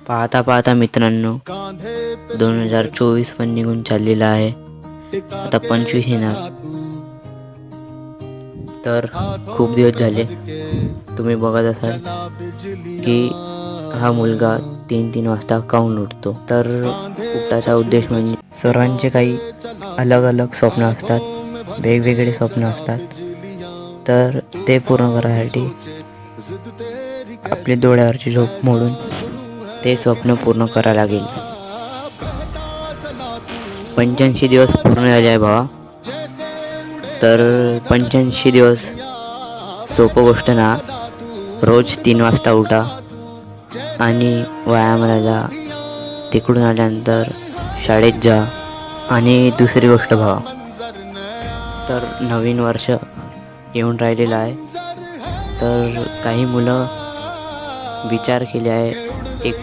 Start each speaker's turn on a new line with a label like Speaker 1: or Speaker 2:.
Speaker 1: पाहता पाहता मित्रांनो 2024 पण निघून चाललेला आहे. आता 25 येणार. तर खूप दिवस झाले तुम्ही बघत असाल की हा मुलगा 3-3 वाजता काऊन उठतो. तर उठायचा उद्देश म्हणजे सर्वांचे काही अलग अलग स्वप्न असतात, वेगवेगळे स्वप्न असतात. तर ते पूर्ण करायसाठी आपले डोळ्यावरची झोप मोडून ते स्वप्न पूर्ण करायला लागेल. 85 दिवस पूर्ण झाले आहे भावा. तर 85 दिवस सोपं गोष्ट ना. रोज 3 वाजता उठा आणि व्यायामाला जा. तिकडून आल्यानंतर शाळेत जा. आणि दुसरी गोष्ट भावा, तर नवीन वर्ष येऊन राहिलेलं आहे. तर काही मुलं विचार केले आहे एक